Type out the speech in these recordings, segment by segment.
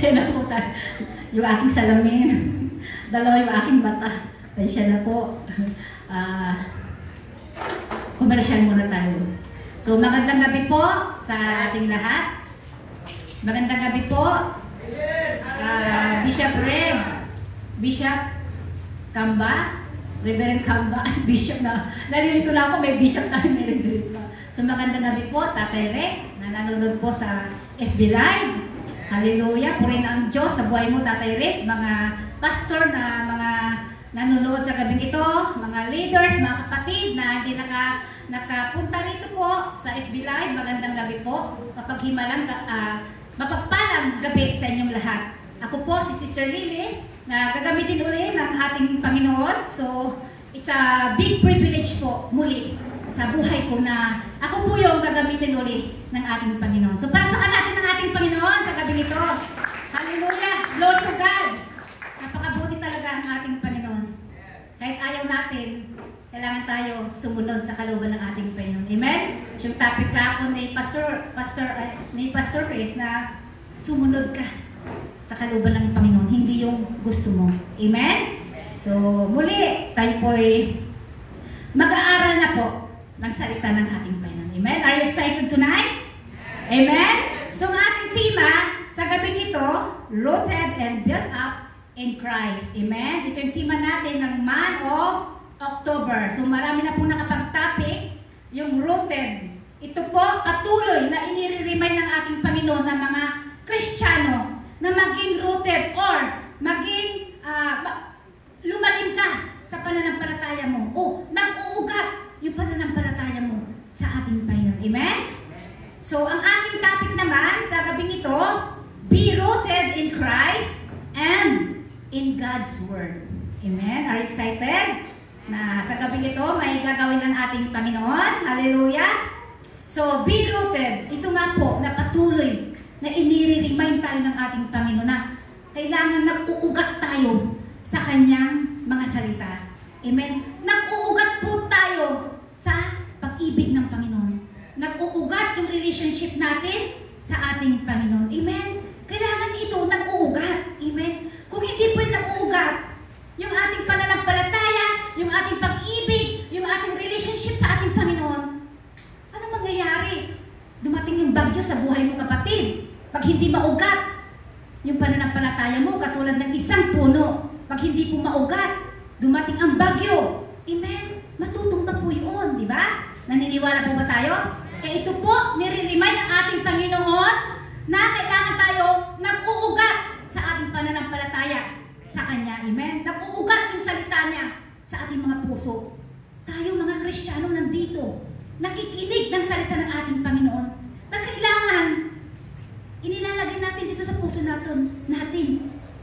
Kaya na po tayo. Yung aking salamin. Dalawa yung aking mata. Kaya siya na po. Komersyal muna tayo. So, magandang gabi po sa ating lahat. Magandang gabi po. Bishop Reb. Bishop Kamba. Reverend Kamba. Bishop na. Nalilito na ako, may bishop tayo, may reverend pa. So, magandang gabi po, Tatay Rek, na nanonood po sa FB Live. Hallelujah. Purihin ang Diyos sa buhay mo, Tatay Rek. Mga pastor na mga nanonood sa gabing ito, mga leaders, mga kapatid na hindi nakapunta rito po sa FB Live. Magandang gabi po. Mapagpalang gabi sa inyong lahat. Ako po si Sister Lily na gagamitin uli ng ating Panginoon. So, it's a big privilege po muli sa buhay ko na ako po yung gagamitin uli ng ating Panginoon. So, palakpakan natin ang ating Panginoon sa gabi nito. Hallelujah! Lord to God! Napakabuti talaga ang ating Panginoon. Kahit ayaw natin, kailangan tayo sumunod sa kalooban ng ating Panginoon. Amen? So, yung topic kahapon ni Pastor Chris na sumunod ka sa kalooban ng Panginoon, hindi yung gusto mo. Amen? So, muli, tayo po'y mag-aaral na po ng salita ng ating Panginoon. Amen? Are you excited tonight? Amen? So, ang ating tema sa gabing ito, Rooted and Built Up in Christ. Amen? Ito yung tema natin ng month of October. So, marami na po nakapag-topic yung rooted. Ito po, patuloy na inire-remind ng ating Panginoon na mga Kristiyano na maging rooted or maging lumalim ka sa pananampalataya mo. O, nag-uugat yung pananampalataya mo sa ating Panginoon. Amen? So, ang aking topic naman sa gabing ito, be rooted in Christ and in God's Word. Amen? Are you excited? Na sa gabing ito, may gagawin ng ating Panginoon. Hallelujah! So, be rooted. Ito nga po, na patuloy na inire-remind tayo ng ating Panginoon na kailangan nag-uugat tayo sa Kanyang mga salita. Amen? Nag-uugat po tayo sa pag-ibig ng Panginoon. Nag-uugat yung relationship natin sa ating Panginoon. Amen? Kailangan ito nag-uugat. Amen? Kung hindi po yung nag-uugat, yung ating pananampalataya, yung ating pag-ibig, yung ating relationship sa ating Panginoon, ano mangyayari? Dumating yung bagyo sa buhay mo, kapatid. Pag hindi maugat yung pananampalataya mo, katulad ng isang puno, pag hindi po maugat, dumating ang bagyo. Amen? Matutumba po yun, di ba? Naniniwala po ba tayo? Kaya ito po, nire-remind ng ating Panginoon na kailangan tayo nag-uugat sa ating pananampalataya sa Kanya. Amen? Nag-uugat yung salita niya sa ating mga puso. Tayo mga Kristiyano nandito, nakikinig ng salita ng ating Panginoon na kailangan inilalagay natin dito sa puso natin.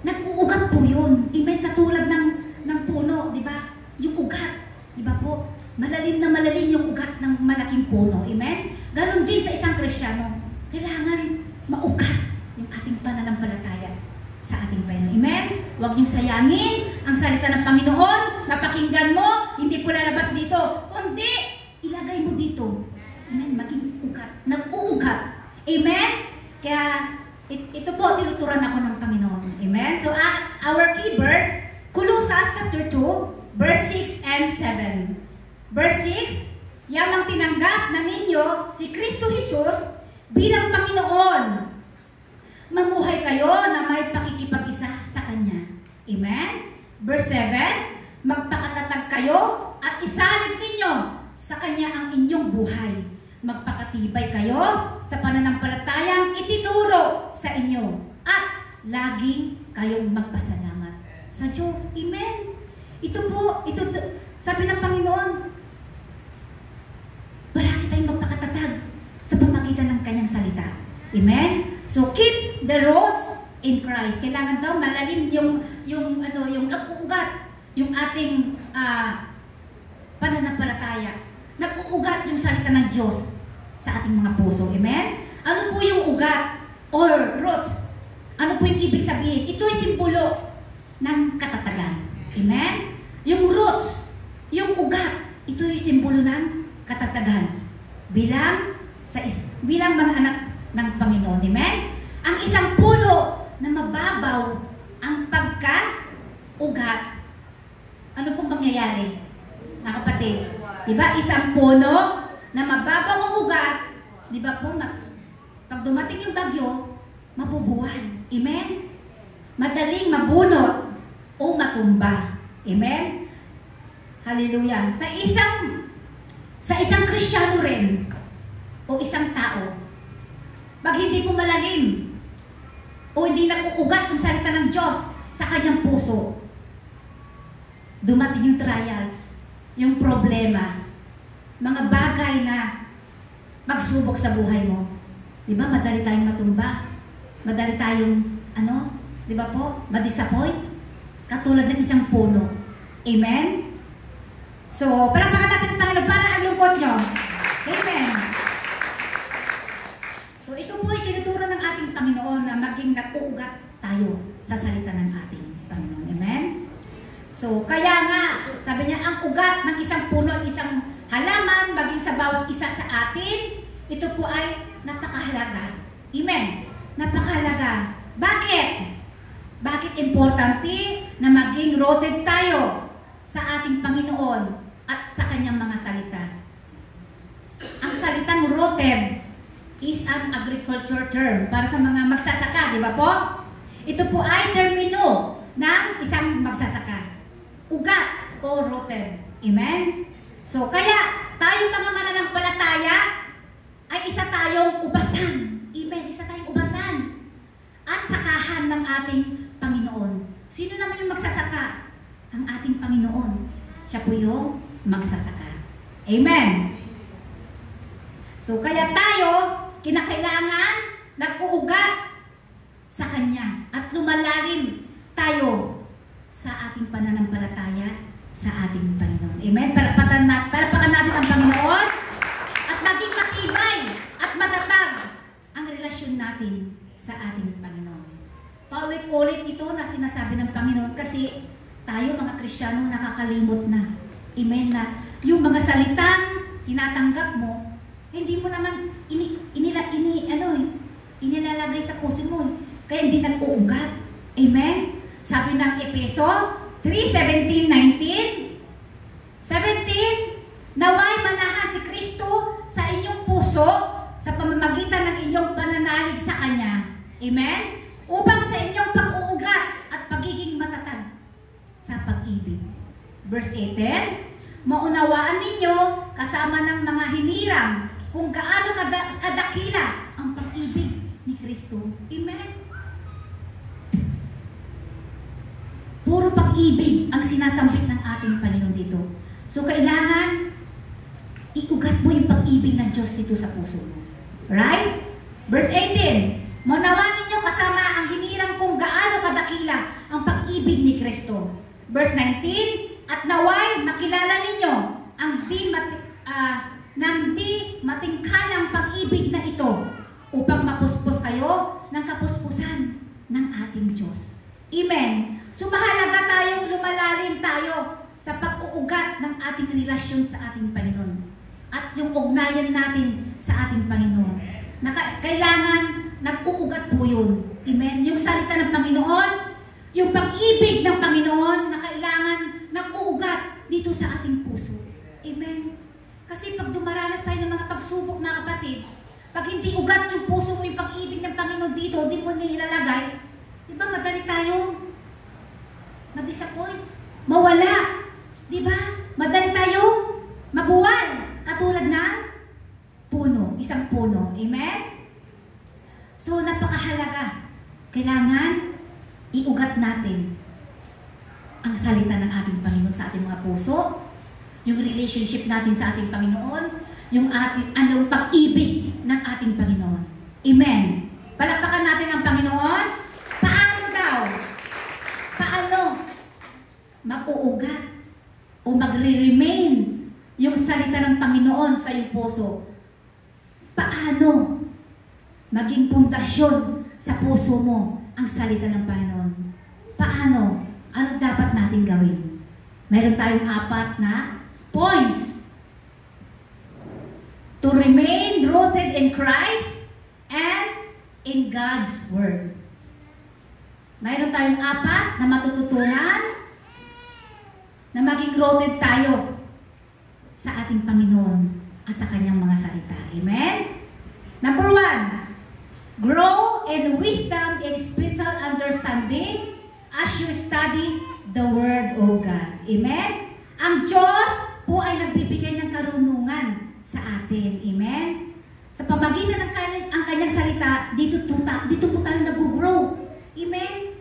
Nag-uugat po yun. Amen? Katulad ng puno, di ba? Yung ugat, di ba po? Malalim na malalim yung ugat ng malaking puno. Amen? Ganon din sa isang Kristiyano. Kailangan maugat yung ating pananampalataya sa ating Panginoon. Amen? Huwag niyong sayangin ang salita ng Panginoon. Napakinggan mo, hindi po lalabas dito. Kundi, ilagay mo dito. Amen? Maging ugat. Nag-uugat. Amen? Kaya, ito po, tinuturan ako ng Panginoon. Amen? So, our key verse, Colossians chapter 2, verse 6 and 7. Verse 6, yamang tinanggap na ninyo si Kristo Jesus bilang Panginoon. Mamuhay kayo na may pakikipag-isa sa Kanya. Amen? Verse 7, magpakatatag kayo at isalin ninyo sa Kanya ang inyong buhay. Magpakatibay kayo sa pananampalatayang itinuro sa inyo at laging kayong magpasalamat sa Diyos. Amen? Ito po, sabi ng Panginoon, palagi tayong magpakatatag sa pamagitan ng Kanyang salita. Amen? So, keep the roots in Christ. Kailangan daw malalim yung nag-uugat yung ating pananampalataya. Nag-uugat yung salita ng Diyos sa ating mga puso. Amen? Ano po yung ugat or roots? Ano po yung ibig sabihin? Ito ay simbolo ng katatagan. Amen? Yung roots, yung ugat, ito ay simbolo ng katatagan. Bilang mga anak ng Panginoon. Amen? Ang isang puno na mababaw ang pagka-ugat, ano pong mangyayari? Na kapatid, di ba isang puno na mababaw ang ugat, di ba po, pag dumating yung bagyo, mabubuwan. Amen? Madaling mabunot o matumba. Amen? Hallelujah. Sa isang Kristiyano rin, o isang tao, pag hindi po malalim, o hindi nakuugat yung salita ng Diyos sa kanyang puso, dumating yung trials, yung problema, mga bagay na magsubok sa buhay mo. Di ba? Madali tayong matumba. Madali tayong, di ba po? Madisappoint. Katulad ng isang puno. Amen? So, palakpakan natin ang Panginoon para ang lungkot nyo. Amen. So, ito po ay tinuturo ng ating Panginoon na maging nakuugat tayo sa salita ng ating Panginoon. Amen? So, kaya nga, sabi niya, ang ugat ng isang puno at isang halaman, maging sa bawat isa sa atin, ito po ay napakahalaga. Amen? Napakahalaga. Bakit? Bakit importante na maging rooted tayo sa ating Panginoon at sa kanyang mga salita? Ang salitang rooted is an agriculture term para sa mga magsasaka, di ba po? Ito po ay termino ng isang magsasaka. Ugat o rooted. Amen? So, kaya tayo mga mananampalataya ay isa tayong ubasan. Amen? Isa tayong ubasan. At sakahan ng ating Panginoon. Sino naman yung magsasaka? Ang ating Panginoon. Siya po yung magsasaka. Amen? So, kaya tayo, kinakailangan nag-uugat sa Kanya at lumalalim tayo sa ating pananampalataya sa ating Panginoon. Amen? Palakpakan natin ang Panginoon at maging matibay at matatag ang relasyon natin sa ating Panginoon. Paulit-ulit ito na sinasabi ng Panginoon kasi tayo mga Kristiyano nakakalimot na. Amen? Na yung mga salitang tinatanggap mo, hindi mo naman inilalagay sa puso mo. Kaya hindi nag-uugat. Amen? Sabi ng Efeso 3:17-19, 17, naway manahan si Kristo sa inyong puso sa pamamagitan ng inyong pananalig sa Kanya. Amen? Upang sa inyong pag-uugat at pagiging matatag sa pag-ibig. Verse 18, maunawaan ninyo kasama ng mga hinirang kung gaano kadakila ang pag-ibig ni Kristo. Amen? Puro pag-ibig ang sinasambit ng ating Panginoon dito. So, kailangan iugat mo yung pag-ibig ng Diyos dito sa puso mo. Right? Verse 18, maunawaan ninyo kasama ang hinirang kung gaano kadakila ang pag-ibig ni Kristo. Verse 19, at naway makilala ninyo ang di matingkalang pag-ibig na ito upang mapuspos kayo ng kapuspusan ng ating Diyos. Amen. So mahalaga tayong lumalalim tayo sa pag-uugat ng ating relasyon sa ating Panginoon at yung ugnayan natin sa ating Panginoon. Kailangan nag-uugat po yun. Amen. Yung salita ng Panginoon, yung pag-ibig ng Panginoon na kailangan nag-uugat dito sa ating puso. Amen. Kasi pag dumaranas tayo ng mga pagsubok, mga kapatid, pag hindi ugat yung puso mo yung pag-ibig ng Panginoon dito, di mo nilalagay, di ba madali tayong ma-disappoint, mawala. Di ba? Madali tayong mabuwal. Katulad ng puno, isang puno. Amen? So, napakahalaga. Kailangan iugat natin ang salita ng ating Panginoon sa ating mga puso, yung relationship natin sa ating Panginoon, yung ating pag-ibig ng ating Panginoon. Amen. Palakpakan natin ang Panginoon. Paano daw? Paano mag-uugat o magre-remain yung salita ng Panginoon sa iyong puso? Paano maging pundasyon sa puso mo ang salita ng Panginoon? Paano? Ano dapat natin gawin? Mayroon tayong 4 na points. To remain rooted in Christ and in God's Word. Mayroon tayong apat na matututunan na maging rooted tayo sa ating Panginoon at sa Kanyang mga salita. Amen? Number 1, grow in wisdom and spiritual understanding as you study the Word of God. Amen? Ang Diyos po ay nagbibigay ng karunungan sa atin. Amen? Sa pamagitan ng Kanyang salita, dito po tayo nag-grow. Amen?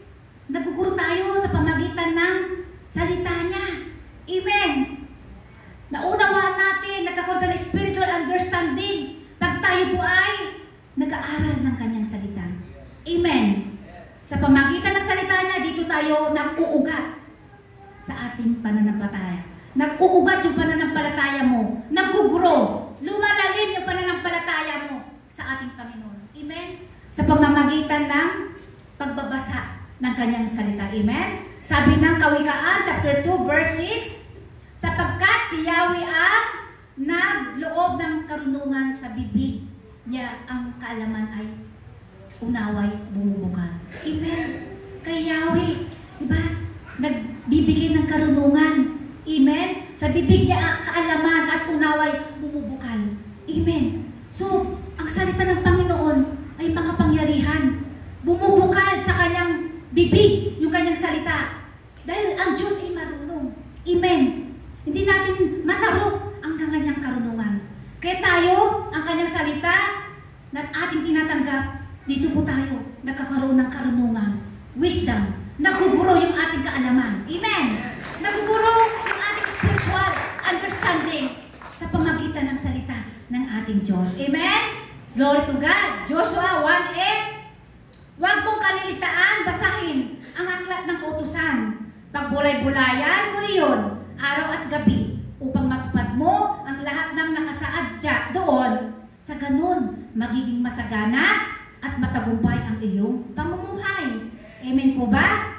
Nag-grow tayo sa pamagitan ng salita niya. Amen? Naunawaan natin, nagkakaroon ng spiritual understanding pag tayo po ay nag-aaral ng Kanyang salita. Amen? Sa pamagitan ng salita niya, dito tayo nag-uugat sa ating pananampalataya. Nag-uugat yung pananampalataya mo. Nag-grow. Lumalalim yung pananampalataya mo sa ating Panginoon. Amen? Sa pamamagitan ng pagbabasa ng Kanyang salita. Amen? Sabi ng Kawikaan, chapter 2, verse 6, sapagkat si Yahweh ang nagloob ng karunungan sa bibig niya, ang kaalaman ay unaway bumubuka. Amen? Kay Yahweh, diba? Nagbibigay ng karunungan. Amen? Sa bibig niya, kaalaman at unaway bumubukal. Amen? So, ang salita ng Panginoon ay makapangyarihan. Bumubukal sa Kanyang bibig, yung Kanyang salita. Dahil ang Diyos ay marunong. Amen? Hindi natin matarok ang Kanyang karunungan. Kaya tayo, ang Kanyang salita, na ating tinatanggap, dito po tayo, nagkakaroon ng karunungan, wisdom, naguguro yung ating kaalaman. Amen? Naguguro yung ating spiritual understanding sa pamagitan ng salita ng ating Diyos. Amen? Glory to God. Joshua 1:8. Huwag mong kalilitaan, basahin ang aklat ng kautusan. Pagbulay-bulayan mo iyon, araw at gabi, upang matupad mo ang lahat ng nakasaad doon. Sa ganun, magiging masagana at matagumpay ang iyong pamumuhay. Amen po ba?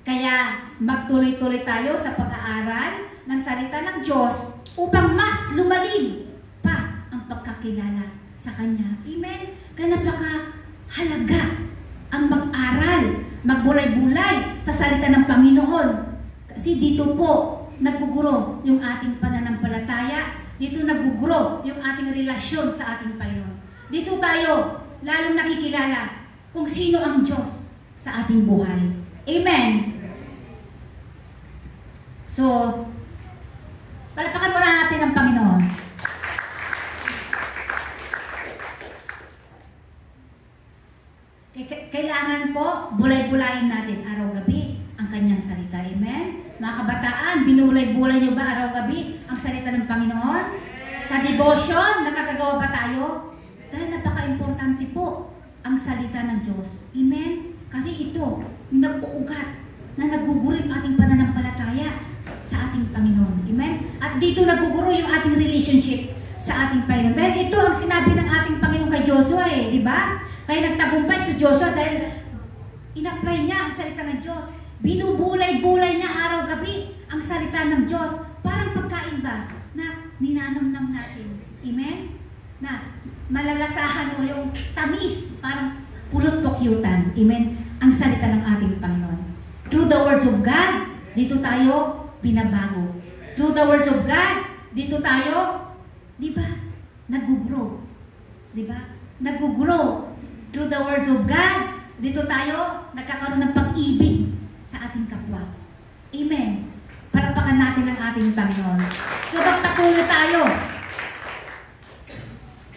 Kaya magtuloy-tuloy tayo sa pag-aaral ng salita ng Diyos upang mas lumalim pa ang pagkakilala sa Kanya. Amen? Kaya napakahalaga ang mag-aral, magbulay-bulay sa salita ng Panginoon. Kasi dito po naguguro yung ating pananampalataya, dito naguguro yung ating relasyon sa ating Panginoon. Dito tayo lalong nakikilala kung sino ang Diyos sa ating buhay. Amen? So, palakpakan muna natin ang Panginoon. Kailangan po, bulay-bulayin natin araw-gabi ang Kanyang salita. Amen? Mga kabataan, binulay-bulay nyo ba araw-gabi ang salita ng Panginoon? Sa devotion, nakakagawa ba tayo? Dahil napaka-importante po ang salita ng Diyos. Amen? Kasi ito, yung nag-uugat na naguguro yung ating pananampalataya sa ating Panginoon. Amen? At dito naguguro yung ating relationship sa ating Panginoon. Dahil ito ang sinabi ng ating Panginoon kay Joshua di ba? Kaya nagtagumpay si Joshua dahil in-apply niya ang salita ng Diyos. Binubulay-bulay niya araw-gabi ang salita ng Diyos. Parang pagkain ba na ninanamnam natin. Amen? Na malalasahan mo yung tamis, parang pulot-pukyutan. Amen? Ang salita ng ating Panginoon. Through the words of God, dito tayo binabago. Through the words of God, dito tayo, di ba, nag-grow. Di ba? Nag-grow. Through the words of God, dito tayo nagkakaroon ng pag-ibig sa ating kapwa. Amen. Palakpakan natin ang ating Panginoon. So, magpatuloy tayo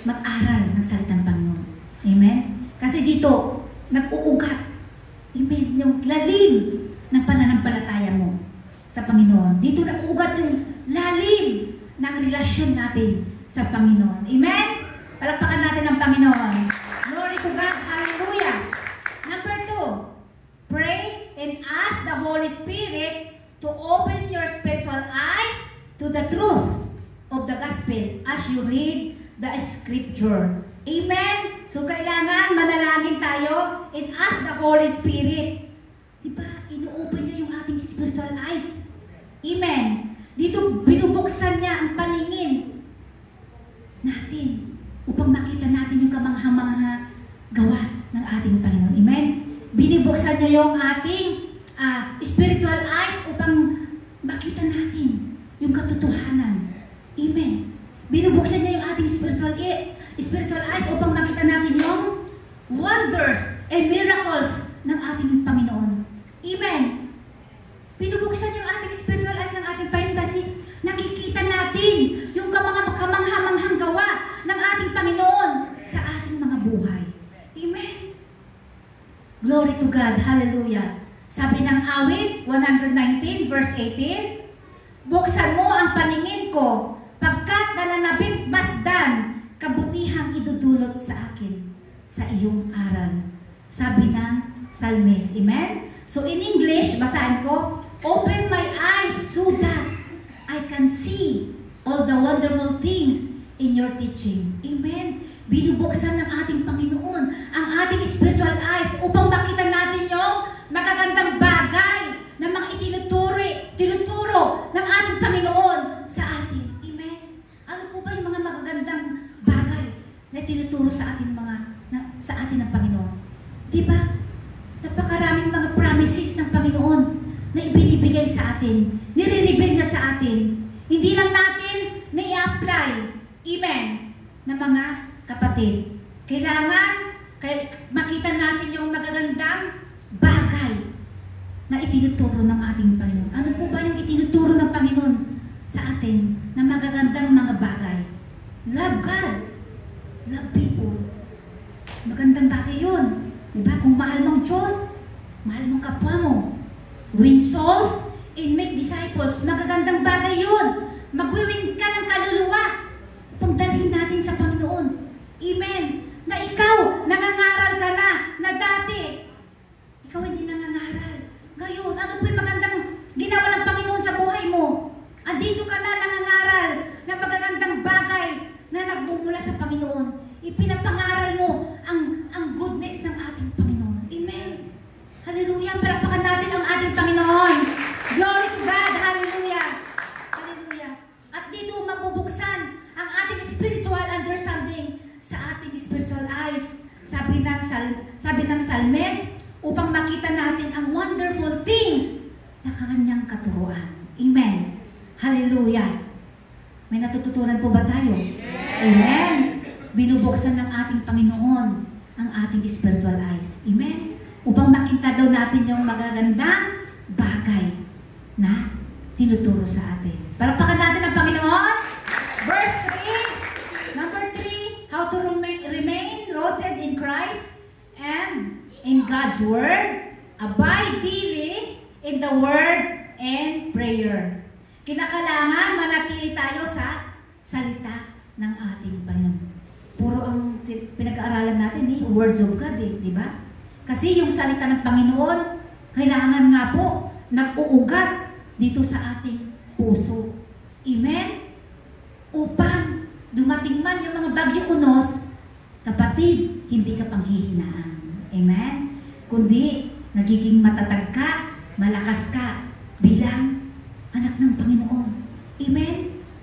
mag-aral ng salitang Panginoon. Amen? Kasi dito, nag-uugat. Amen. Yung lalim ng pananampalataya mo sa Panginoon. Dito nag-uugat yung lalim ng relasyon natin sa Panginoon. Amen? Palakpakan natin ang Panginoon. Glory to God. Hallelujah. Number 2, pray and ask the Holy Spirit to open your spiritual eyes to the truth of the gospel as you read the scripture. Amen? So, kailangan manalangin tayo and ask the Holy Spirit. Diba? Ino-open niya yung ating spiritual eyes. Amen? Dito, binubuksan niya ang paningin natin upang makita natin yung kamangha-mangha gawa ng ating Panginoon. Amen? Binubuksan binubuksan niya yung ating spiritual eyes upang makita natin yung katotohanan. Amen. Binubuksan niya yung ating spiritual eyes upang makita natin yung wonders and miracles ng ating Panginoon. Amen. Binubuksan yung ating spiritual eyes ng ating Panginoon kasi nakikita natin yung kamangha-manghang gawa ng ating Panginoon sa ating mga buhay. Amen. Glory to God. Hallelujah. Sabi ng awit 119 verse 18, buksan mo ang paningin ko pagkat nananabik masdan kabutihang idudulot sa akin sa iyong aral. Sabi ng Psalmist. Amen? So in English, basahin ko, open my eyes so that I can see all the wonderful things in your teaching. Amen? Binubuksan ng ating Panginoon ang ating spiritual eyes upang makita natin yung magagandang bagay na mga tinuturo ng ating Panginoon sa atin. Amen? Ano po ba yung mga magagandang bagay na tinuturo sa atin ng Panginoon? Diba? Napakaraming mga promises ng Panginoon na ibinibigay sa atin. Nire-reveal niya sa atin. Hindi lang natin na-i-apply. Amen? Na mga kapatid. Kailangan makita natin yung magagandang bagay na itinuturo ng ating Panginoon. Ano po ba yung itinuturo ng Panginoon sa atin na magagandang mga bagay? Love God. Love people. Magandang bagay yun. Diba? Kung mahal mong Diyos, mahal mong kapwa mo. Win souls and make disciples. Magagandang bagay yun. Magwiwin ka ng kaluluwa upang dalhin natin sa Panginoon. Amen. Na ikaw, nangangaral ka na dati. Ikaw hindi nangangaral. Ngayon, ano po yung magandang ginawa ng Panginoon sa buhay mo? Andito ka na nangangaral na magagandang bagay na nagbumula sa Panginoon. Ipinapangaral mo ang goodness ng ating Panginoon. Amen. Hallelujah. Palakpakan natin ang ating Panginoon. Glory to God. Hallelujah. Hallelujah. At dito mabubuksan ang ating spiritual understanding sa ating spiritual eyes. Sabi ng Psalmist, upang makita natin ang wonderful things na kanyang katuruan. Amen. Hallelujah. May natututunan po ba tayo? Amen. Binubuksan ng ating Panginoon ang ating spiritual eyes. Amen? Upang makita daw natin yung magagandang bagay na tinuturo sa atin. Palakpakan natin ang Panginoon. Verse 3. Number 3. How to remain rooted in Christ and in God's Word. Abide daily in the Word and prayer. Kinakailangan manatili tayo sa salita ng ating Panginoon. Puro ang pinag-aaralan natin words of God di ba? Kasi yung salita ng Panginoon, kailangan nga po nag-uugat dito sa ating puso. Amen? Upang dumating man yung mga bagyong unos, kapatid, hindi ka panghihinaan. Amen? Kundi, nagiging matatag ka, malakas ka, bilang anak ng Panginoon. Amen?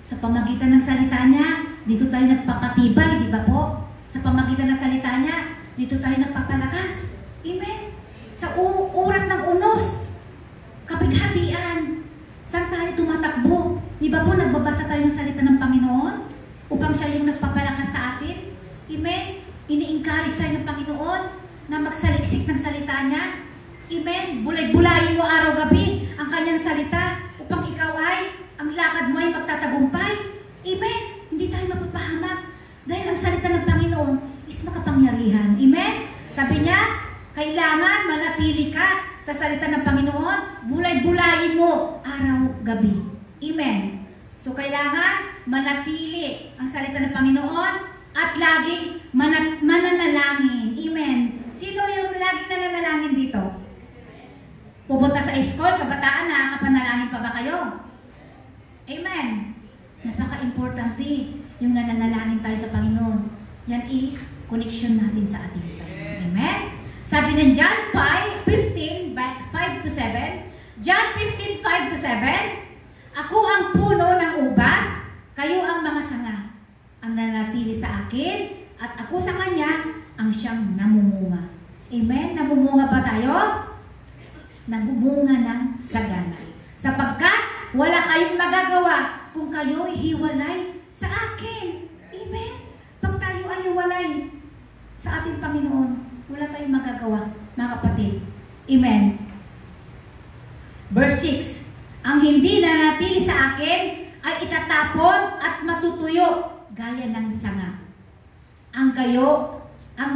Sa pamagitan ng salita niya, dito tayo nagpapatibay, di ba po? Sa pamagitan ng salita niya, dito tayo nagpapalakas. Amen? Sa oras ng unos, kapighatian, saan tayo tumatakbo? Di ba po, nagbabasa tayo ng salita ng Panginoon upang siya yung nagpapalakas sa atin? Amen? Ini-encourage tayo ng Panginoon na magsaliksik ng salita niya. Amen? Bulay-bulayin mo araw-gabi ang kanyang salita upang ikaw ang lakad mo ay magtatagumpay. Amen? Hindi tayo mapapahamak dahil ang salita ng Panginoon is makapangyarihan. Amen? Sabi niya, kailangan manatili ka sa salita ng Panginoon, bulay-bulayin mo araw-gabi. Amen? So kailangan manatili ang salita ng Panginoon at laging mananalangin. Amen? Sino yung laging nananalangin dito? Pupunta sa school, kabataan, nakakapanalangin pa ba kayo? Amen? Napaka-importante yung nananalangin tayo sa Panginoon. Yan is connection natin sa ating Panginoon. Amen? Sabi ng John 5:15, 5-7, John 15:5-7, ako ang puno ng ubas, kayo ang mga sanga. Ang nanatili sa akin, at ako sa kanya, ang siyang namumunga. Amen? Namumunga ba tayo? namumunga ng sagana. Sapagkat wala kayong magagawa kung kayo hiwalay sa akin. Amen? Pag tayo ay hiwalay sa ating Panginoon, wala tayong magagawa, mga kapatid. Amen. Verse 6, ang hindi nanatili sa akin ay itatapon at matutuyo gaya ng sanga. Ang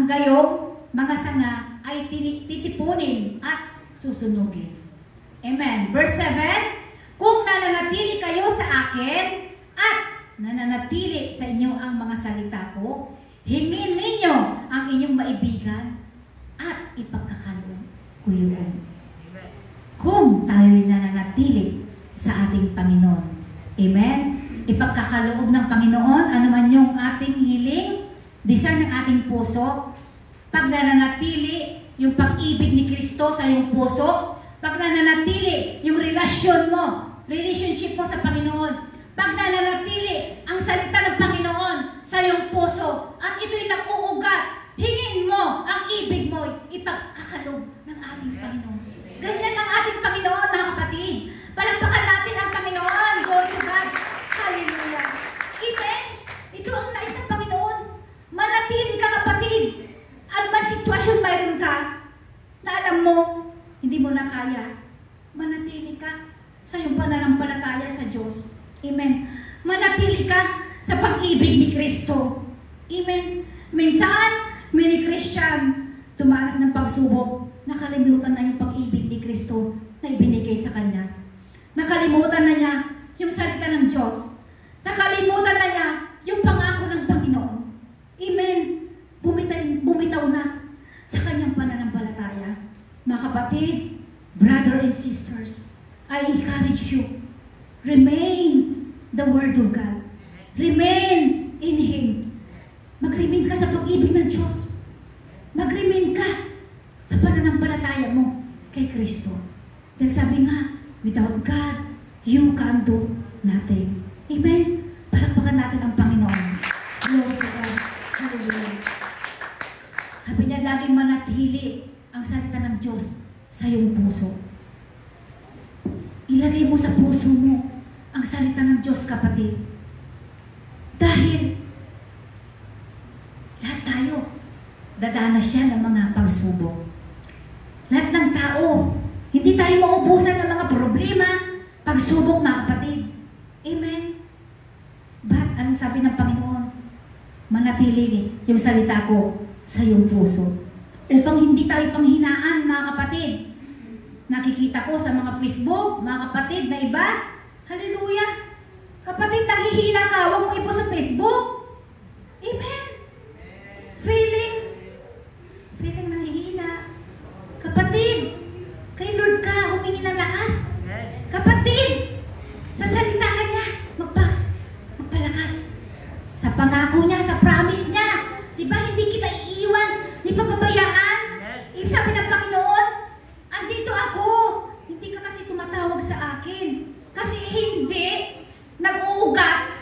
gayong mga sanga ay titipunin at susunugin. Amen. Verse 7, kung nananatili kayo sa akin at nananatili sa inyo ang mga salita ko, hingin ninyo ang inyong maibigan at ipagkakaloob ko yun. Kung tayo'y nananatili sa ating Panginoon. Amen? Ipagkakaloob ng Panginoon, ano man yung ating hiling, desire ng ating puso, pag nananatili yung pag-ibig ni Kristo sa iyong puso, pag nananatili yung relationship mo sa Panginoon, pag nananatili ang salita ng Panginoon sa iyong puso, at ito'y nag-uugat, hingin mo ang ibig mo, ipagkakaloob ng ating Panginoon. Ganyan ang ating Panginoon, mga kapatid. Palakpakan natin ang Panginoon. Glory to God. Hallelujah. Amen. Ito ang nais ng Panginoon. Manatili ka, kapatid. Ano man sitwasyon mayroon ka, na alam mo, hindi mo na kaya, manatili ka sa iyong pananampalataya sa Diyos. Amen. Manatili ka sa pag-ibig ni Kristo. Amen. Minsan, many Christian, tumanas ng pagsubok, nakalimutan na yung pag-ibig ni Kristo na ibinigay sa Kanya. Nakalimutan na niya yung salita ng Diyos. Nakalimutan na niya yung pangako ng Panginoon. Amen. Bumitaw na sa Kanyang pananampalataya. Mga kapatid, brother and sisters, I encourage you, remain the Word of God. Remain in Him. Mag-remain ka sa pag-ibig ng Diyos. Mag-remain ka sa pananampalataya mo kay Kristo. Dahil sabi nga, without God, you can do nothing. Amen? Palakpakan natin ang Panginoon. Glory to God. Hallelujah. Sabi niya, laging manatili ang salita ng Diyos sa iyong puso. Ilagay mo sa puso mo ang salita ng Diyos, kapatid. Dahil lahat tayo dadanas siya ng mga pagsubok. Lahat ng tao, hindi tayo maubusan ng mga problema, pagsubok, mga kapatid. Amen? But, anong sabi ng Panginoon? Manatili yung salita ko sa iyong puso. Upang hindi tayo panghinaan, mga kapatid. Nakikita ko sa mga Facebook, mga kapatid na iba, hallelujah! Kapatid, naghihina ka, huwag mo ipo sa Facebook. Amen? Feeling nanghihina. Kapatid, kay Lord ka, humingi ng lakas. Kapatid, sa salita ka niya, magpalakas. Sa pangako niya, sa promise niya. Diba, hindi kita iiwan, hindi papabayaan. Sabi ng Panginoon, andito ako. Hindi ka kasi tumatawag sa akin. Kasi hindi nag-uugat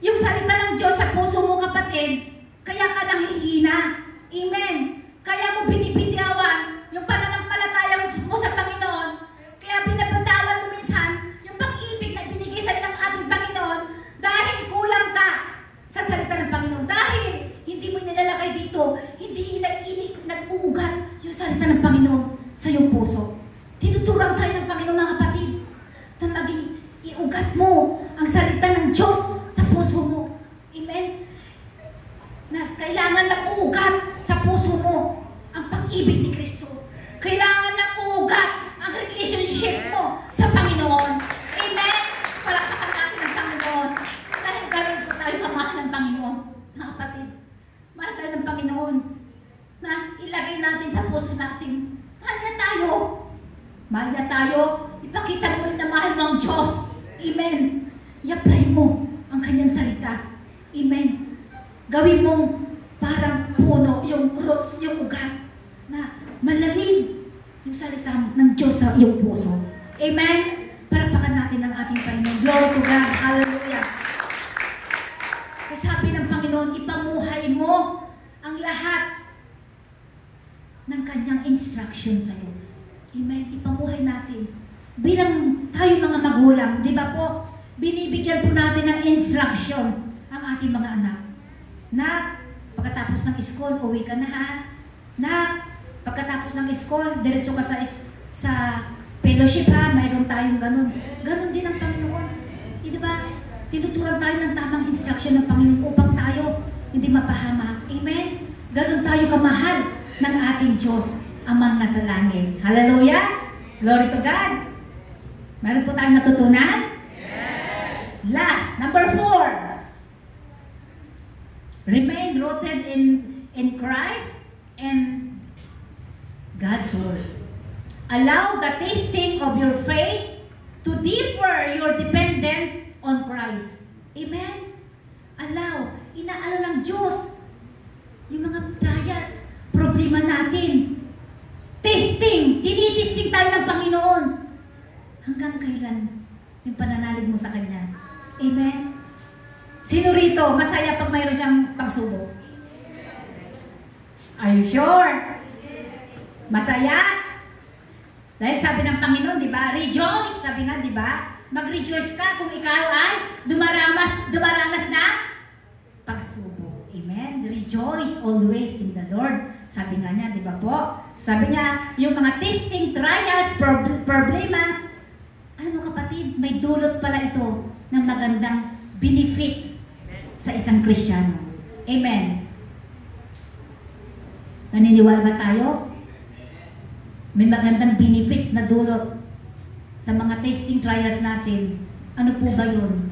yung salita ng Diyos sa puso mo, kapatid. Kaya ka nanghihina. Amen. Kaya mo binibitiawan yung pananampalataya mo sa Panginoon. Kaya binabatawan mo minsan yung pag-ibig na binigay sa'yo ng ating Panginoon dahil kulang ka sa salita ng Panginoon. Dahil hindi mo nilalagay dito, hindi nag-uugat yung salita ng Panginoon sa iyong puso. Tinuturang tayo ng Panginoon, mga kapatid, na maging iugat mo ang salita ng Diyos sa puso mo. Amen? Na kailangan nag-uugat sa puso mo ang pag-ibig ni Kristo. Kailangan nag-uugat ang relationship mo sa Panginoon. Amen? Palakpakan natin ang Panginoon. Dahil gawin po tayo kamahal ng Panginoon. Mga kapatid, mahal tayo ng Panginoon na ilagay natin sa puso natin. Mahal niya tayo. Mahal niya tayo. Ipakita mo rin na mahal mo ang Diyos. Amen? I-apply mo ang kanyang salita. Amen? Gawin mong parang puno, yung roots, yung ugat, na malalim yung salita ng Diyos sa iyong puso. Amen? Palakpakan natin ang ating Panginoon. Glory to God. Hallelujah. Kasi sabi ng Panginoon, ipamuhay mo ang lahat ng kanyang instruction sa iyo. Amen. Ipamuhay natin. Bilang tayo mga magulang, di ba po, binibigyan po natin ng instruction ang ating mga anak. Na, pagkatapos ng school, uwi ka na ha. Na, pagkatapos ng school, diretso ka sa fellowship ha. Mayroon tayong ganun. Ganun din ang Panginoon. Di ba? Tinuturan tayo ng tamang instruction ng Panginoon upang tayo hindi mapahama. Amen? Ganun tayo kamahal ng ating Diyos, Amang nasa langit. Hallelujah! Glory to God! Meron po tayong natutunan? Yes! Last, number 4. Remain rooted in Christ and God's Word. Allow the testing of your faith to deeper your dependence on Christ. Amen? Allow. Inaalo ng Diyos yung mga trials, problema natin. Testing. Tinitesting tayo ng Panginoon. Hanggang kailan yung pananalig mo sa Kanya? Amen? Sino rito masaya pag mayroon siyang pagsubok? Are you sure? Masaya? Dahil sabi ng Panginoon, di ba? Rejoice! Sabi nga, di ba? Mag-rejoice ka kung ikaw ay dumaranas na pagsubok. Amen? Rejoice always in the Lord. Sabi nga niya, di ba po? Sabi niya, yung mga testing, trials, problema, alam mo kapatid, may dulot pala ito ng magandang benefits sa isang Kristiyano. Amen? Naniniwala ba tayo? May magandang benefits na dulot sa mga testing trials natin. Ano po ba yun?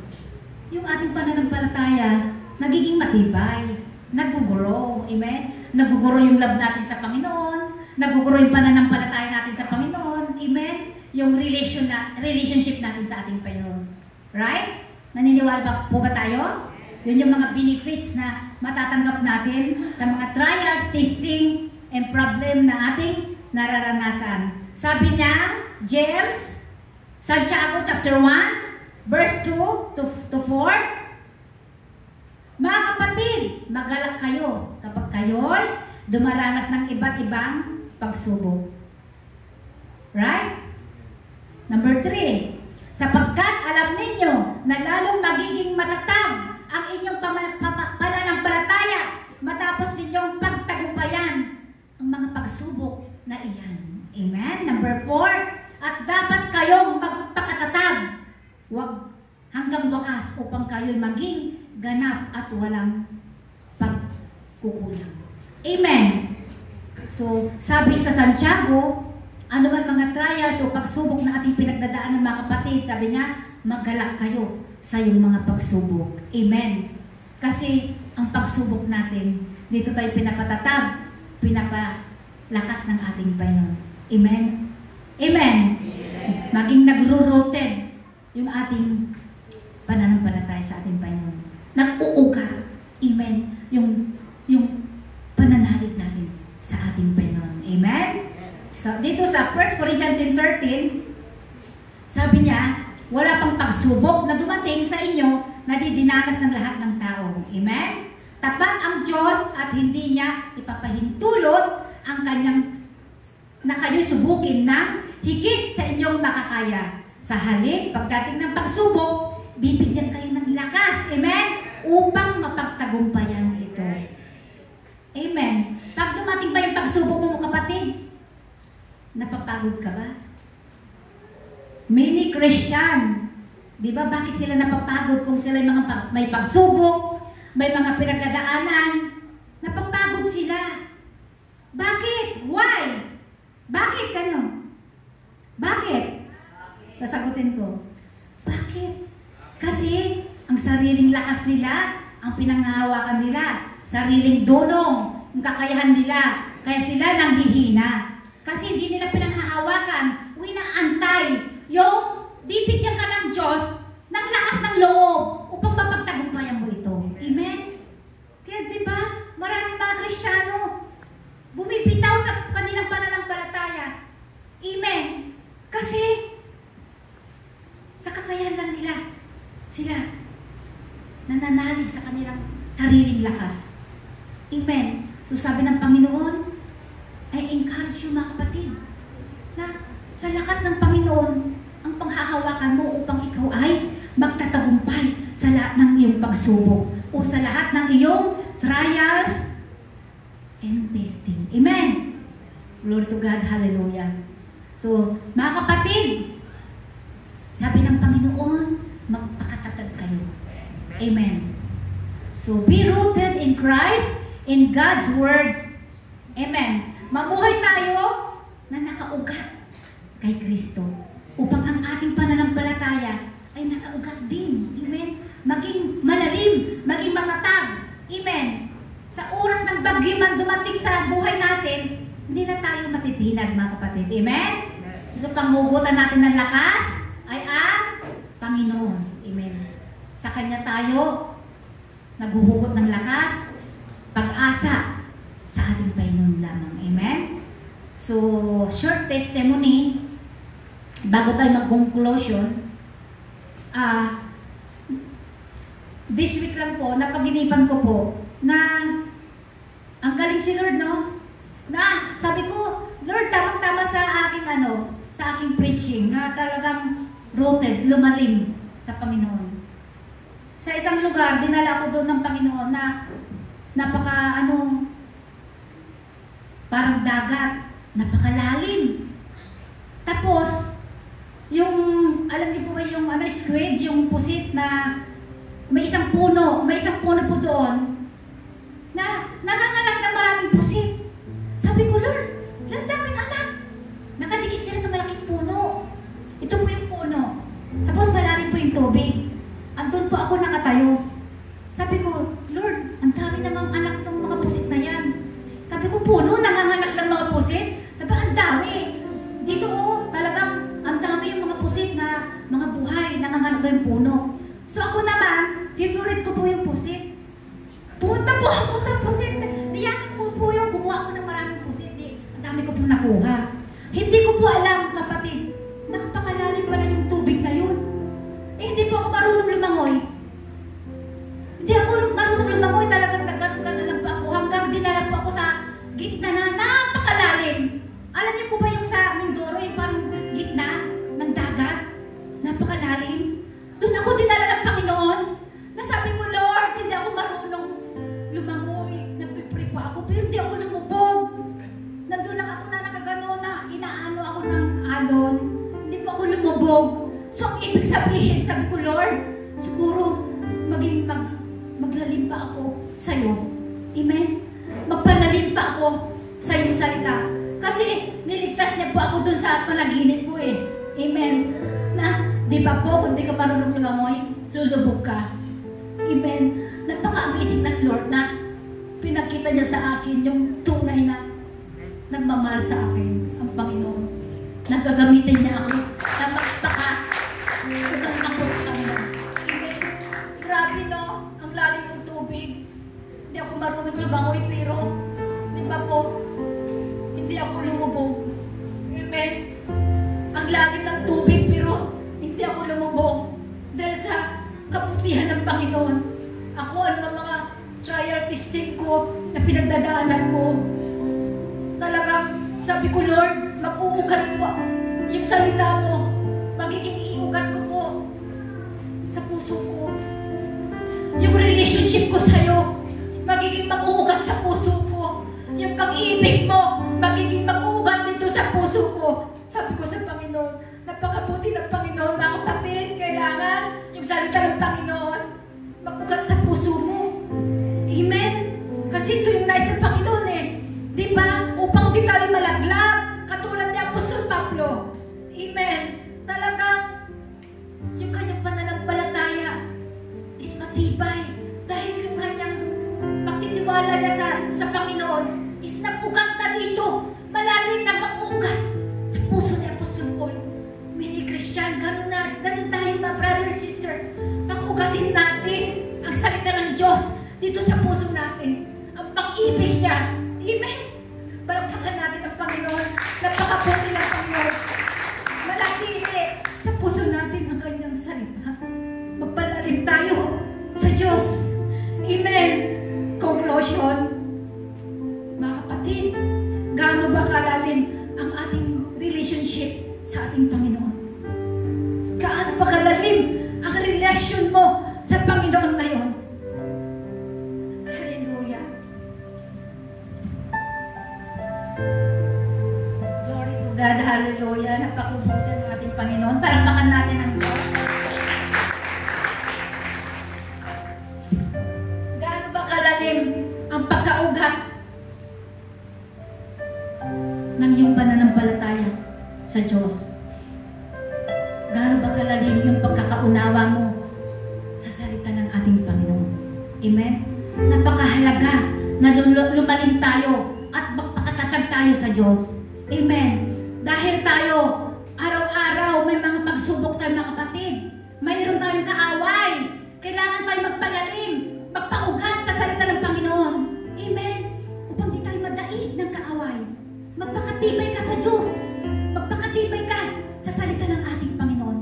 Yung ating pananampalataya, nagiging matibay, nag-grow. Amen? Nag-grow yung love natin sa Panginoon, nag-grow yung pananampalataya natin sa Panginoon. Amen? Yung relationship natin sa ating Panginoon. Right? Naniniwala po ba tayo? Yun yung mga benefits na matatanggap natin sa mga trials, testing, and problem na ating nararanasan. Sabi niya, James, Santiago chapter 1, verse 2 to 4, mga kapatid, magalak kayo kapag kayo'y dumaranas ng iba't ibang pagsubok. Right? Number 3, sapagkat alam ninyo na lalong magiging matatag ang inyong pananampalataya matapos ninyong pagtagumpayan ang mga pagsubok na iyan. Amen? Number 4, at dapat kayong magpakatatag, huwag hanggang wakas upang kayo'y maging ganap at walang pagkukulang. Amen? So, sabi sa Santiago, ano man mga trials o pagsubok na ating pinagdadaanan mga kapatid, sabi niya, maggalak kayo sa iyong mga pagsubok. Amen? Kasi ang pagsubok natin, dito tayo pinapatatag, pinapalakas ng ating Panginoon. Amen? Amen? Maging nagro-rooted yung ating pananampalataya sa ating Panginoon. Nag-uuga. Amen? Yung pananalig natin sa ating Panginoon. Amen? So, dito sa 1 Corinthians 10:13, sabi niya, wala pang pagsubok na dumating sa inyo na didinanas ng lahat ng tao. Amen? Tapat ang Diyos at hindi niya ipapahintulot ang kanyang na kayo'y subukin ng higit sa inyong makakaya. Sa halip, pagdating ng pagsubok, bibigyan kayo ng lakas. Amen? Upang mapagtagumpayan ito. Amen? Pag dumating pa yung pagsubok mo, kapatid, napapagod ka ba? Many Christian, di ba bakit sila napapagod kung sila may pagsubok, may mga pinagdadaanan, napapagod sila. Bakit? Why? Bakit kano? Bakit? Sasagutin ko. Bakit? Kasi ang sariling lakas nila, ang pinanghahawakan nila, sariling dunong, ang kakayahan nila, kaya sila nanghihina. Kasi hindi nila pinanghahawakan, winaantay yung bibigyan ka ng Diyos ng lakas ng loob upang mapagtagumpayan mo ito. Amen? Kaya diba, maraming mga Kristiyano bumibitaw sa kanilang pananampalataya. Amen? Kasi sa kakayahan lang nila, sila nananalig sa kanilang sariling lakas. Amen? So sabi ng Panginoon, I encourage you mga kapatid, na Sa lakas ng Panginoon, ang panghahawakan mo upang ikaw ay magtatagumpay sa lahat ng iyong pagsubok o sa lahat ng iyong trials and testing. Amen! Glory to God. Hallelujah. So, mga kapatid, sabi ng Panginoon, magpakatatag kayo. Amen. So, be rooted in Christ, in God's words. Amen. Mamuhay tayo na nakaugat kay Kristo upang ang ating pananampalataya ay nakaugat din. Amen. Maging malalim, maging matatag. Amen. Sa oras ng bagyo man dumating sa buhay natin, hindi na tayo matitinag, mga kapatid. Amen. So, panghugutan natin ng lakas ay ang Panginoon. Amen. Sa Kanya tayo naghuhugot ng lakas, pag-asa sa ating Panginoon lamang. Amen? So, short testimony, bago tayo mag-conclusion, this week lang po, napag-inipan ko po, na ang galing si Lord, no? Na, sabi ko, Lord, tamang-tama sa aking sa aking preaching, na talagang rooted, lumalim sa Panginoon. Sa isang lugar, dinala ko doon ng Panginoon na parang dagat, napakalalim. Tapos, alam niyo po ba yung squid, yung pusit na may isang puno po doon, na nanganganak ng maraming pusit. Sabi ko, Lord, ang daming anak. Nakadikit sila sa malaking puno. Ito po yung puno. Tapos malalim po yung tubig. Andun po ako nakatayo. Sabi ko, Lord, ang dami namang anak ng mga pusit na yan. Sabi ko, puno, nanganganak ng mga pusit? Diba, ang dami. Dito, talagang ang dami yung mga pusit na mga buhay, nanganganak ng puno. So ako naman, favorite ko po yung pusit. Pumunta po ako sa pusit. Niyakap ko po yung kumuha ko ng maraming pusit. Ang dami ko po nakuha. Hindi ko po alam, kapatid, nakapakalalim pala yung tubig na yun. Hindi po ako marunong lumangoy. Hindi ako marunong lumangoy. Talagang nagkano lang po ako. Hanggang dinala po ako sa gitna na napakalalim. Alam niyo po ba yung sa Mindoro, yung parang gitna ng dagat? Napakalalim. Doon ako dinala ng Panginoon. Nasabi ko, Lord, hindi ako marunong lumangoy. Nagpipray po ako, pero hindi ako lumubog. Nandun lang ako na nakagano na inaano ako ng alon. Hindi po ako lumubog. So, ang ibig sabihin, sabi ko, Lord, siguro maglalim pa ako sa'yo. Amen? Magpalalim pa ako sa iyong salita. Kasi niligtas niya po ako dun sa panaginip ko eh. Amen? Na, di ba po, kung di ka marunong lumangoy, lulubog ka. Amen? Napaka-amazing ng Lord na pinakita niya sa akin yung tunay na nagmamahal sa akin, ang Panginoon. Nagagamitin niya ako na magpaka-ugat ako sa Kanya. Amen? Grabe, no? Ang lalim ng tubig. Hindi ako marunong lumangoy, pero, di ba po, hindi ako lumubog. Amen? Ang lalim ng tubig, pero hindi ako lumubog. Dahil sa kaputihan ng Panginoon, ako, mga trial testing ko na pinagdadaanan ko, talagang sabi ko, Lord, mag-uugat po yung salita mo. Magiging iugat ko po sa puso ko. Yung relationship ko sa'yo, magiging mag-uugat sa puso ko. Yung pag-ibig mo, magiging mag-uugat dito sa puso ko. Sabi ko sa Panginoon, napakabuti ng Panginoon, mga kapatid, kailangan yung salita ng Panginoon mag-ugat sa puso mo. Amen? Kasi ito yung nais ng Panginoon eh. Di ba? Upang di tayo malaglag, katulad ni Apostol Pablo. Amen? Talagang yung kanyang pananampalataya is matibay. Dahil yung kanyang pagtitiwala niya sa Panginoon is nag-ugat na dito. Malalim na pag-ugat sa puso ni Apostol Paul. Many Christian, ganun tayo mga brother and sister. Pag-ugatin natin ang salita ng Diyos dito sa puso natin. Ang pag-ibig niya. Amen? Palakpakan natin ang Panginoon. Napakabuti ng Panginoon. Malaki sa puso natin ang kanyang salita. Magpalalim tayo sa Diyos. Amen? Conclusion. Mga kapatid, gaano ba kalalim ang ating relationship God, hallelujah. Napakabuti ng ating Panginoon. Palakpakan natin ang Diyos. Gaano ba kalalim ang pagkaugat ng iyong pananampalataya sa Diyos? Gaano ba kalalim yung pagkakaunawa mo sa salita ng ating Panginoon? Amen? Napakahalaga na lumalim tayo at magpakatatag tayo sa Diyos. Amen? Dahil tayo, araw-araw may mga pagsubok tayo mga kapatid. Mayroon tayong kaaway. Kailangan tayo magpalalim, magpaugat sa salita ng Panginoon. Amen? Upang di tayo madaig ng kaaway. Magpakatibay ka sa Diyos. Magpakatibay ka sa salita ng ating Panginoon.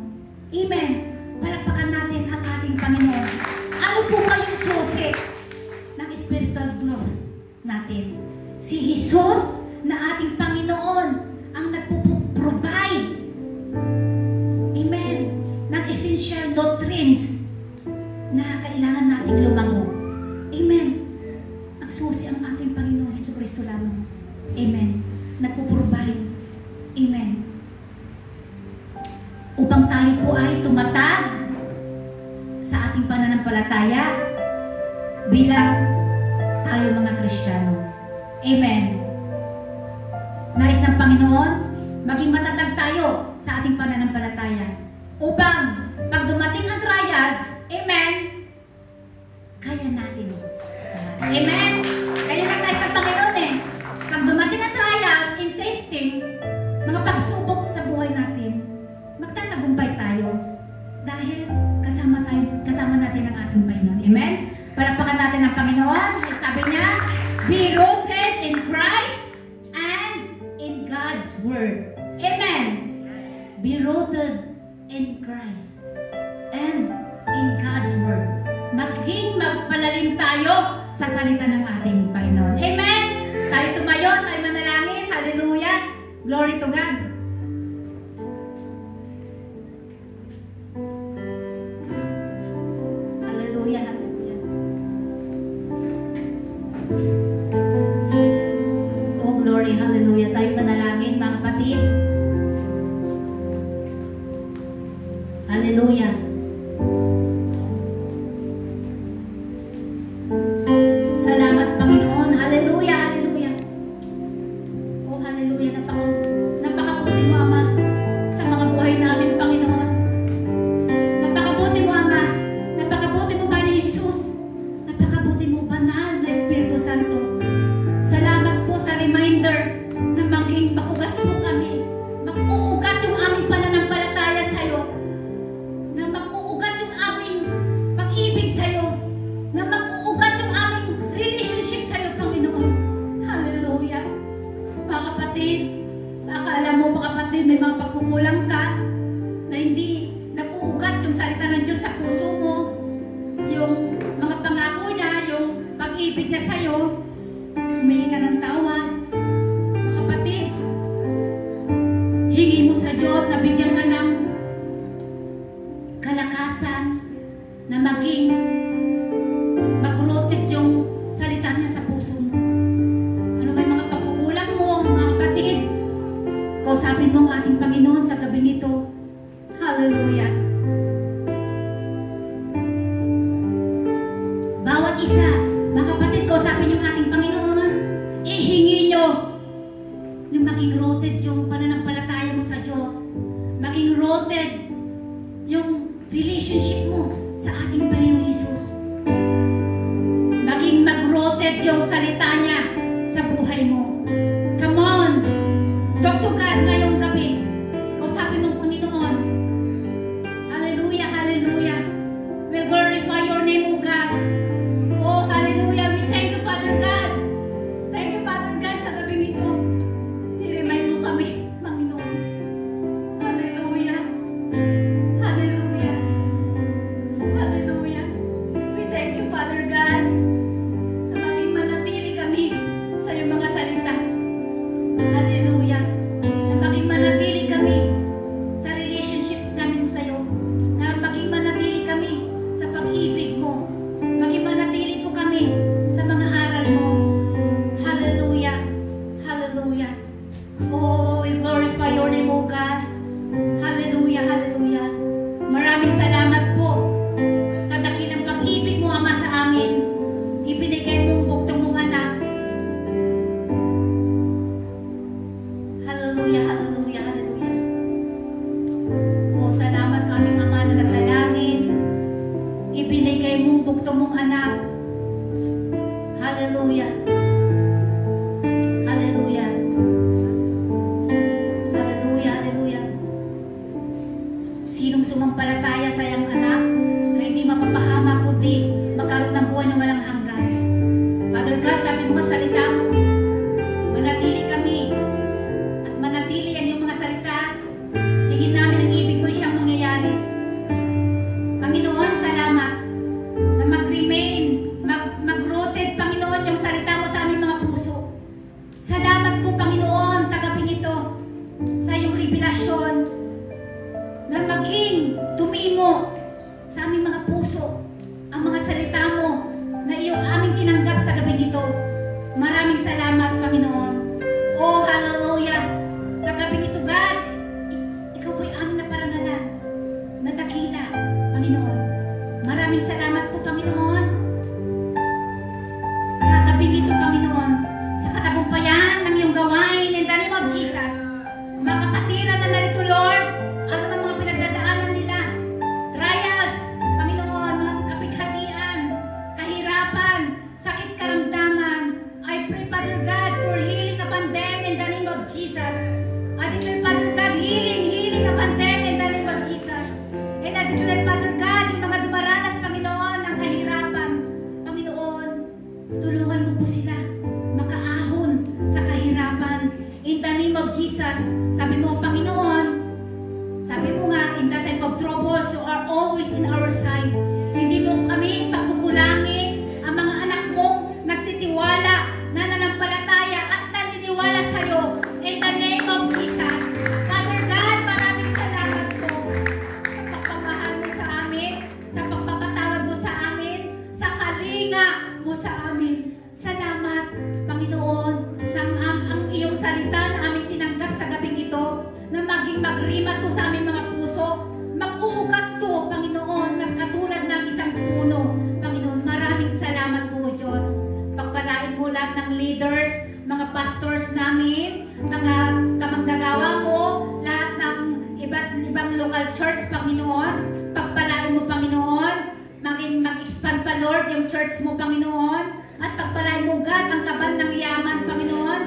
Amen? Palakpakan natin ang ating Panginoon. Ano po kayong susi ng spiritual growth natin? Si Jesus na ating Panginoon ang nagpo-provide, amen, ng essential doctrines na kailangan nating lumango. Amen. Ang susi ang ating Panginoon Jesucristo lamang. Amen. Nagpo-provide. Amen. Upang tayo po ay tumatag sa ating pananampalataya bilang tayo mga Kristiyano. Amen. Nais ng Panginoon, maging matatag tayo sa ating pananampalataya upang pag dumating ang trials, amen, kaya natin. Amen. Kaya lang nais ng Panginoon pag dumating ang trials in testing, mga pagsubok sa buhay natin, magtatagumpay tayo dahil kasama natin ang ating Panginoon. Amen. Palakpakan natin ang Panginoon. Sabi niya, be rooted in Christ and in God's Word. Amen. Be rooted in Christ and in God's Word. Maging magpalalim tayo sa salita ng ating Panginoon. Amen. Tayo tumayo, tayo manalangin. Hallelujah. Glory to God. Hallelujah. Hallelujah. Oh, glory. Hallelujah. Tayo manalangin, mga kapatid. Hallelujah. Salamat, Panginoon. Hallelujah. Hallelujah. Oh, hallelujah. Napakabuti mo, Ama, sa mga buhay namin, Panginoon. Napakabuti mo, Ama. Napakabuti mo, Panginoon Jesus. Napakabuti mo, banal na Espiritu Santo. Salamat po sa reminder na maging maugat po kami. Mag-uugat yung aming pananampalataya sa iyo. Na mag-uugat yung aming pag-ibig sa iyo. Na mag-uugat yung aming relationship sa iyo, Panginoon. Hallelujah. Mga kapatid, sa akala mo, mga kapatid, may mga pagkukulang ka na hindi nag-uugat yung salita ng Diyos sa puso mo. Yung mga pangako niya, yung pag-ibig niya sa iyo, humingi ka ng tawad. Mga kapatid, hingi mo sa Diyos na bigyan ka ng kalakasan na maging mag-rooted yung salita niya sa puso mo. Ano may mga pagkukulang mo, mga kapatid, kausapin mo ang ating Panginoon sa gabi nito. Hallelujah. Bawat isa, mga kapatid, kausapin yung ating Panginoon. Ihingi nyo yung maging rooted yung pananampalataya mo sa Diyos. Maging rooted yung relationship mo sa ating Panginoon Jesus. Maging mag-rooted yung salita niya sa buhay mo. Come on! Talk to God ngayong gabi. Kausapin mo ang Panginoon. Hallelujah, hallelujah. We'll glorify your name, O God. Oh, hallelujah. We thank you, Father God. Thank you, Father God, sa gabi nito. I-remind mo kami, Panginoon. Hallelujah. Hallelujah. Hallelujah. We thank you, Father God, na maging manatili kami sa iyong mga salita. Hallelujah. Na maging manatili glorify your name, O God. Hallelujah, hallelujah. Maraming salamat po sa dakilang pag-ibig mo, Ama, sa amin. Ibinigay mong buktong mong anak. Hallelujah, hallelujah, hallelujah. O, salamat aming Ama na nasa langit. Ibinigay mong buktong mong anak. Hallelujah. Hallelujah. Hallelujah, hallelujah. Sinong sumampalataya sa iyang anak, kaya hindi mapapahama kundi magkaroon ng buhay na walang hanggan. Father God, sabi mo sa salita mo, manatili kami at manatili ang iyong mga salita. Hingin namin ang ibig mo siyang mangyayari. Panginoon, salamat na mag-remain, mag-rooted, Panginoon, yung salita mo sa aming mga puso. Salamat po, Panginoon, sa gabing ito, sa iyong revelasyon, na maging tumimo sa aming mga puso ang mga salita mo na iyong aming tinanggap sa gabing ito. Maraming salamat, Panginoon. Oh, hallelujah. Sa gabing ito, God, ikaw po'y aming naparangalan na dakila, Panginoon. Maraming salamat po, Panginoon. Sa gabing ito, Panginoon, sa katagumpayan ng iyong gawain in the name of Jesus. Mga kapatiran na narito, Lord, ano man mga pinagdadaanan nila, trials, Panginoon, mga kapighatian, kahirapan, sakit karamdaman, I pray, Father God, for healing upon them in the name of Jesus. I declare, Father God, healing upon them in the name of Jesus. And I declare, Father God, yung mga dumaranas, Panginoon, ng kahirapan, Panginoon, tulungan mo po sila makaahon sa kahirapan in the name of Jesus. Sabi mo, Panginoon, sabi mo nga, in the time of troubles, you are always in our side. Hindi mo kami pagkukulangin ang mga anak mong nagtitiwala, nananampalataya at naniniwala sa iyo in the name of Jesus. Father God, maraming salamat po sa pagpapahal mo sa amin, sa pagpapatawad mo sa amin, sa kalinga mo sa amin. Salamat, Panginoon, ng ang iyong salita na aming tinanggap sa gabing ito, na maging magrima to sa aming mga puso, mag-uugat to, Panginoon, na katulad ng isang puno. Panginoon, maraming salamat po, Diyos. Pagpalain mo lahat ng leaders, mga pastors namin, mga kamanggagawa mo, lahat ng iba't ibang local church, Panginoon. Pagpalain mo, Panginoon, maging mag-expand pa, Lord, yung church mo, Panginoon. At pagpalain mo, God, ang kaban ng yaman, Panginoon.